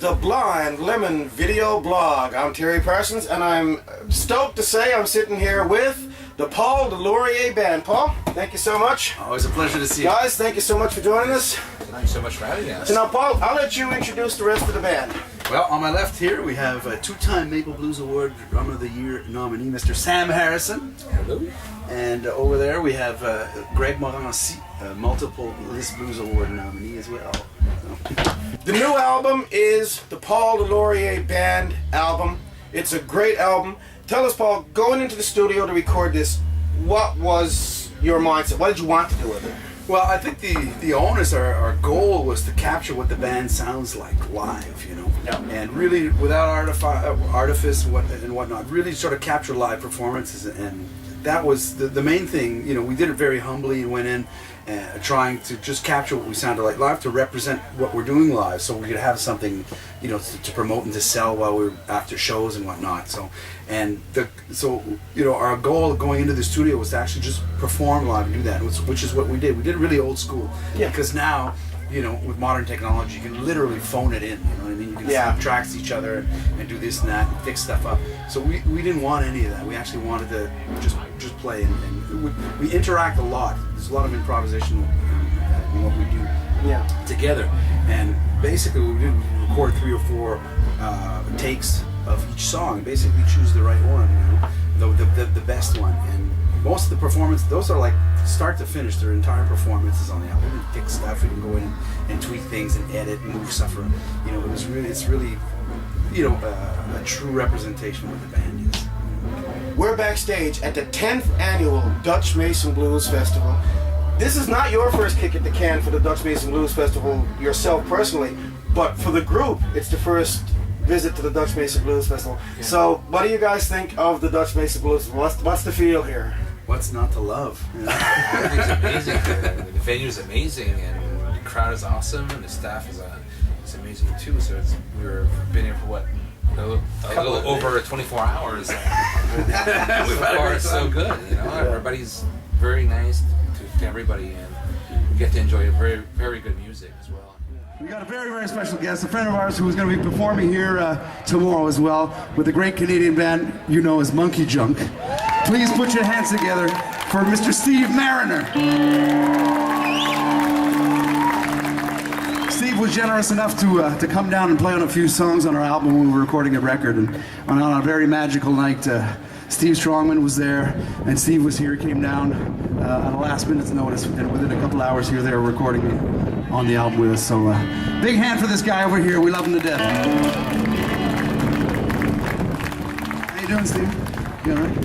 the Blind Lemon Video Blog. I'm Terry Parsons, and I'm stoked to say I'm sitting here with the Paul DesLauriers Band. Paul, thank you so much. Always a pleasure to see you. Guys, thank you so much for joining us. Thank you so much for having us. So now, Paul, I'll let you introduce the rest of the band. Well, on my left here we have a two-time Maple Blues Award Drummer of the Year nominee, Mr. Sam Harrison. Hello. And over there we have Greg Morancy, multiple List Blues Award nominee as well. The new album is the Paul DesLauriers Band album. It's a great album. Tell us, Paul, going into the studio to record this, what was your mindset? What did you want to do with it? Well, I think the onus, our goal was to capture what the band sounds like live, you know, and really without artifice and whatnot, really sort of capture live performances, and that was the main thing. You know, we did it very humbly and went in trying to just capture what we sounded like live, to represent what we're doing live, so we could have something, you know, to promote and to sell while we're after shows and whatnot. So you know, our goal going into the studio was to actually just perform live and do that, which is what we did. We did really old school, because now, you know, with modern technology, you can literally phone it in. You know what I mean? You can snap tracks to each other and do this and that and fix stuff up. So we didn't want any of that. We actually wanted to just play, and we interact a lot. There's a lot of improvisation in what we do together. And basically, we did record 3 or 4 takes of each song. Basically, choose the right one, you know, the best one. And most of the performance, those are like start to finish. Their entire performance is on the album. We can fix stuff. We can go in and tweak things and edit and move stuff around. You know, it's really, you know, a true representation of what the band is. We're backstage at the 10th annual Dutch Mason Blues Festival. This is not your first kick at the can for the Dutch Mason Blues Festival yourself personally, but for the group, it's the first visit to the Dutch Mason Blues Festival. Yeah. So, what do you guys think of the Dutch Mason Blues? What's the feel here? What's not to love? Everything's amazing. The venue's amazing, and the crowd is awesome, and the staff is amazing too. So we've been here for what? A little over 24 hours. So far, it's so good. You know, everybody's very nice to everybody, and we get to enjoy very, very good music as well. We got a very, very special guest, a friend of ours who is going to be performing here tomorrow as well with a great Canadian band you know as Monkey Junk. Please put your hands together for Mr. Steve Mariner. Steve was generous enough to come down and play on a few songs on our album when we were recording a record, and on a very magical night, Steve Strongman was there, and Steve was here, came down on a last minute's notice, and within a couple hours here they were recording on the album with us. So big hand for this guy over here. We love him to death. How you doing, Steve? You all right?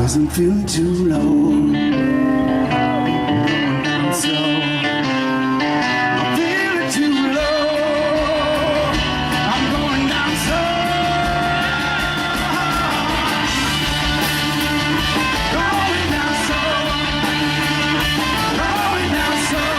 'cause I'm feeling too low. Going down slow. I'm feeling too low. I'm going down slow. Going down slow. Going down slow.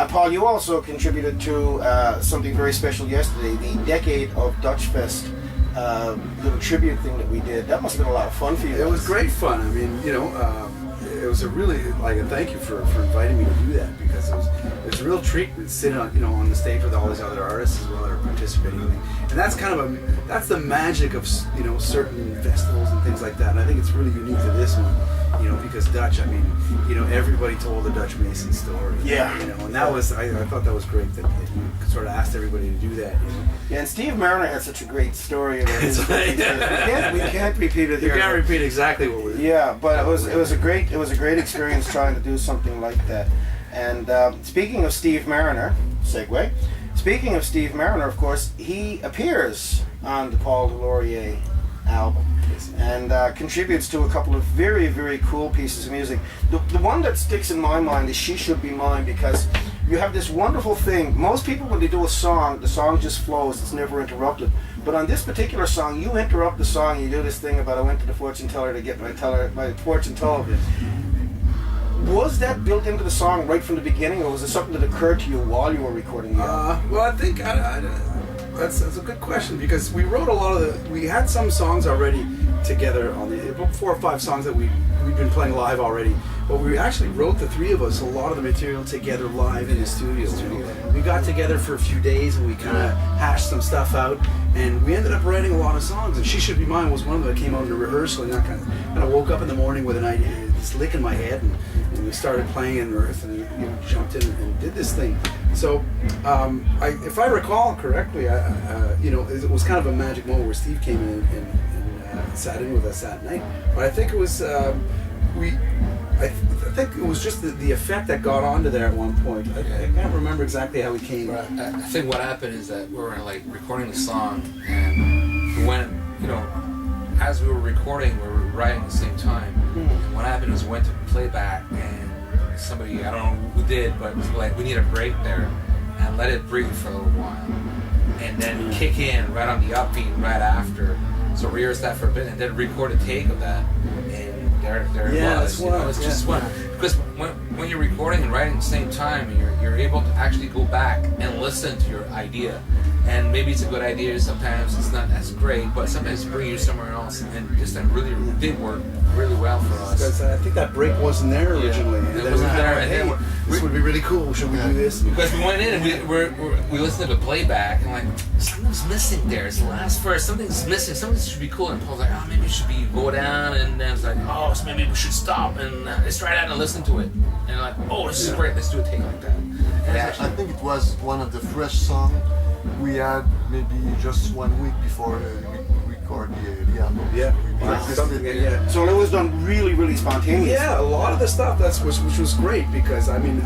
Paul, you also contributed to something very special yesterday, the Decade of Dutch Fest little tribute thing that we did. That must have been a lot of fun for you. It was great fun. I mean, you know, it was a really, like, a thank you for inviting me to do that, because it was a real treat sitting on, you know, on the stage with all these other artists as well that are participating. And that's kind of that's the magic of, you know, certain festivals and things like that. And I think it's really unique to this one. You know, because Dutch, I mean, you know, everybody told the Dutch Mason story. Yeah. You know, and that was, I thought that was great that you sort of asked everybody to do that. You know? Yeah, and Steve Mariner had such a great story about his Right. we can't repeat it You here. can't repeat exactly what we. Yeah, but it was a great experience trying to do something like that. And speaking of Steve Mariner, segue. Speaking of Steve Mariner, of course, he appears on the Paul DesLauriers album and contributes to a couple of very, very cool pieces of music. The one that sticks in my mind is She Should Be Mine, because you have this wonderful thing. Most people, when they do a song, the song just flows, it's never interrupted. But on this particular song, you interrupt the song, you do this thing about I went to the fortune teller to get my fortune told. Was that built into the song right from the beginning, or was it something that occurred to you while you were recording the album? Well, I think that's a good question, because we wrote a lot of we had some songs already together on the 4 or 5 songs that we've been playing live already, but we actually wrote, the 3 of us, a lot of the material together live in the studio. We got together for a few days and we kind of hashed some stuff out, and we ended up writing a lot of songs. And She Should Be Mine was one of them that came out in the rehearsal, and I kind of woke up in the morning with an idea, this lick in my head, and we started playing in Earth, and you know, jumped in and did this thing. So, if I recall correctly, you know, it was kind of a magic moment where Steve came in and sat in with us that night. But I think it was I think it was just the effect that got onto there at one point. I can't remember exactly how we came. But I think what happened is that we were like recording the song, and when as we were recording, we were writing at the same time. And what happened is we went to playback, and somebody, I don't know who did, but like, we need a break there, and let it breathe for a little while, and then kick in right on the upbeat right after. So rehearse that for a bit, and then record a take of that, and there it was. It's just one. Because when you're recording and writing at the same time, you're able to actually go back and listen to your idea. And maybe it's a good idea, sometimes it's not as great, but sometimes it brings you somewhere else, and just that really did work really well for us. Because I think that break wasn't there originally. Yeah, it wasn't there, and then this would be really cool. Should we do this? Because we went in and we listened to the playback, and like, something's missing there. It's the last verse. Something's missing. Something should be cool. And Paul's like, oh, maybe it should be go down. And then it's like, oh, so maybe we should stop and let's try that and listen to it. And like, oh, this is great. Let's do a take like that. And I think it was one of the fresh songs we had maybe just 1 week before we record the album. Yeah. Yeah. So it was done really, really spontaneous. Yeah, a lot of the stuff which was great, because I mean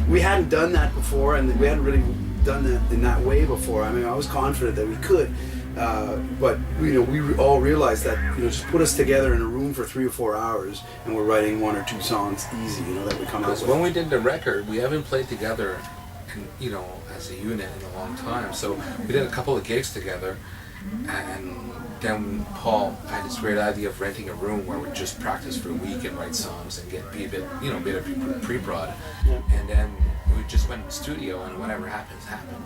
we hadn't done that before, and we hadn't really done that in that way before. I mean, I was confident that we could, but we all realized that just put us together in a room for 3 or 4 hours, and we're writing 1 or 2 songs easy. That we come out with. When we did the record, we haven't played together, as a unit in a long time. So we did a couple of gigs together, and then Paul had this great idea of renting a room where we just practice for a week and write songs and be a bit of pre-prod, and then we just went in the studio, and whatever happens, happened.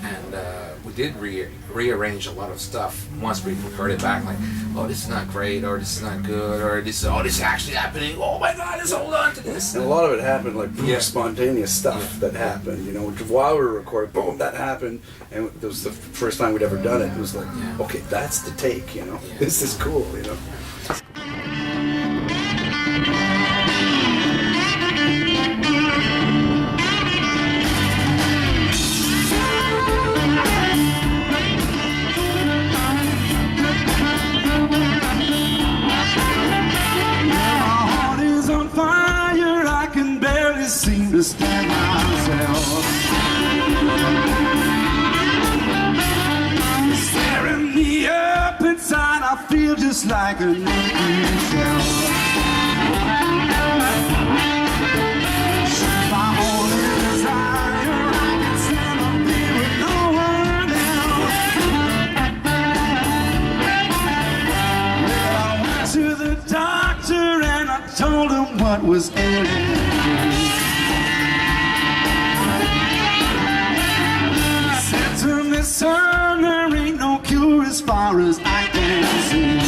And we did rearrange a lot of stuff once we heard it back, like, oh, this is not great, or this is not good, or this is actually happening. Oh my God, let's hold on to this. And a lot of it happened like spontaneous stuff that happened. While we were recording, boom, that happened, and it was the first time we'd ever done it. It was like, okay, that's the take. This is cool. Seem to stand myself, staring me up inside. I feel just like an empty shell. My only desire, I can stand up here with no one else. Well, I went to the doctor and I told him what was ailing me. Son, there ain't no cure as far as I can see.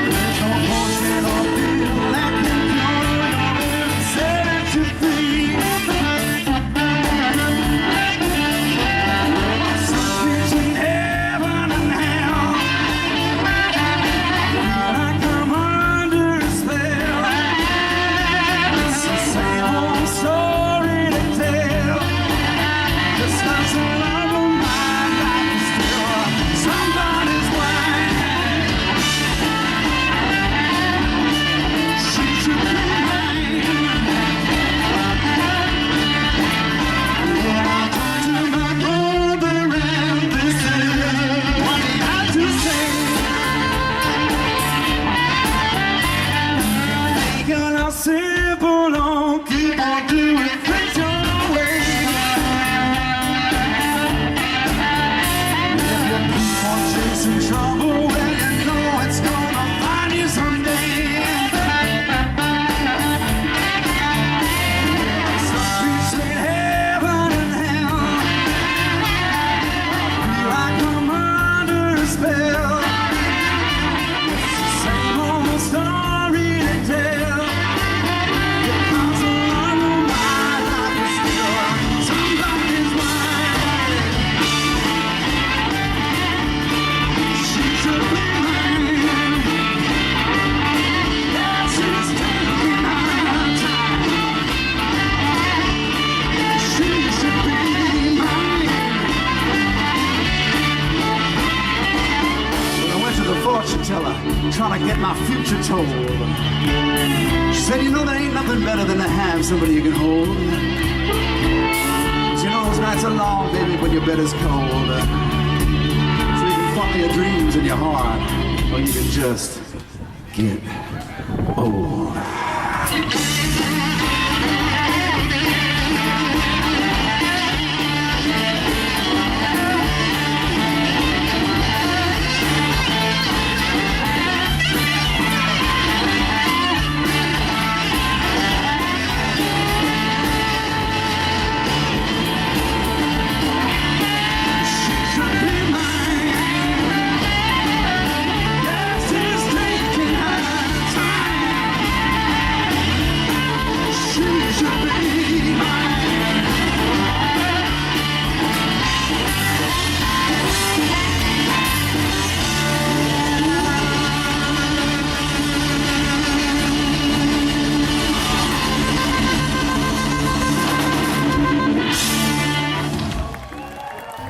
There's no potion or pill that can cure and set you free. Something's in heaven and hell, and I come under a spell. It's the same old story to tell. Just as a love of mine. get my future told. She said, you know, there ain't nothing better than to have somebody you can hold. But you know, those nights are long, baby, when your bed is cold. So you can follow your dreams in your heart, or you can just get old.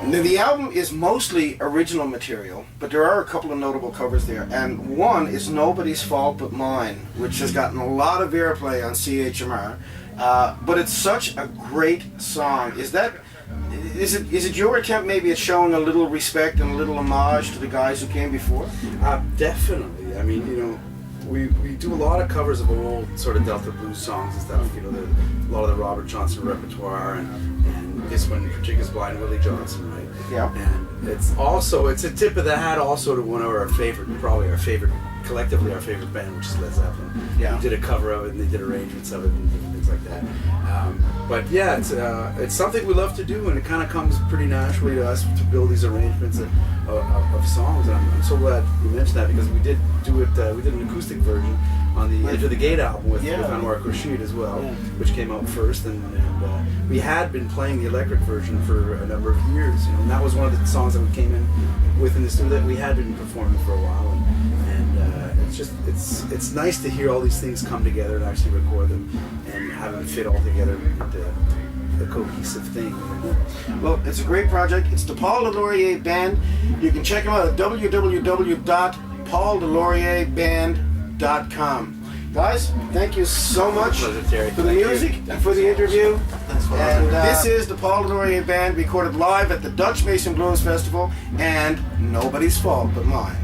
Now, the album is mostly original material, but there are a couple of notable covers there. And one is Nobody's Fault But Mine, which has gotten a lot of airplay on CHMR. But it's such a great song. Is it your attempt maybe at showing a little respect and a little homage to the guys who came before? Definitely. I mean, you know, we do a lot of covers of old sort of Delta blues songs and stuff. You know, a lot of the Robert Johnson repertoire, and this one in particular is Blind Willie Johnson, right? Yeah. And it's a tip of the hat also to one of our favorite, collectively our favorite band, which is Led Zeppelin. Yeah. We did a cover of it, and they did arrangements of it and different things like that. But yeah, it's something we love to do, and it kind of comes pretty naturally to us to build these arrangements of songs. And I'm so glad you mentioned that, because we did do it. We did an acoustic version on the Edge of the Gate album with Anwar Khurshid as well, which came out first, and we had been playing the electric version for a number of years, you know, and that was one of the songs that we came in with in the studio that we had been performing for a while, and it's nice to hear all these things come together and actually record them and have them fit all together into a cohesive thing. Well, it's a great project. It's the Paul DesLauriers Band. You can check them out at www.pauldeslauriersband.com. Guys, thank you so much for the music and for the interview. Thanks for And having me. this is the Paul DesLauriers Band, recorded live at the Dutch Mason Blues Festival, and Nobody's Fault But Mine.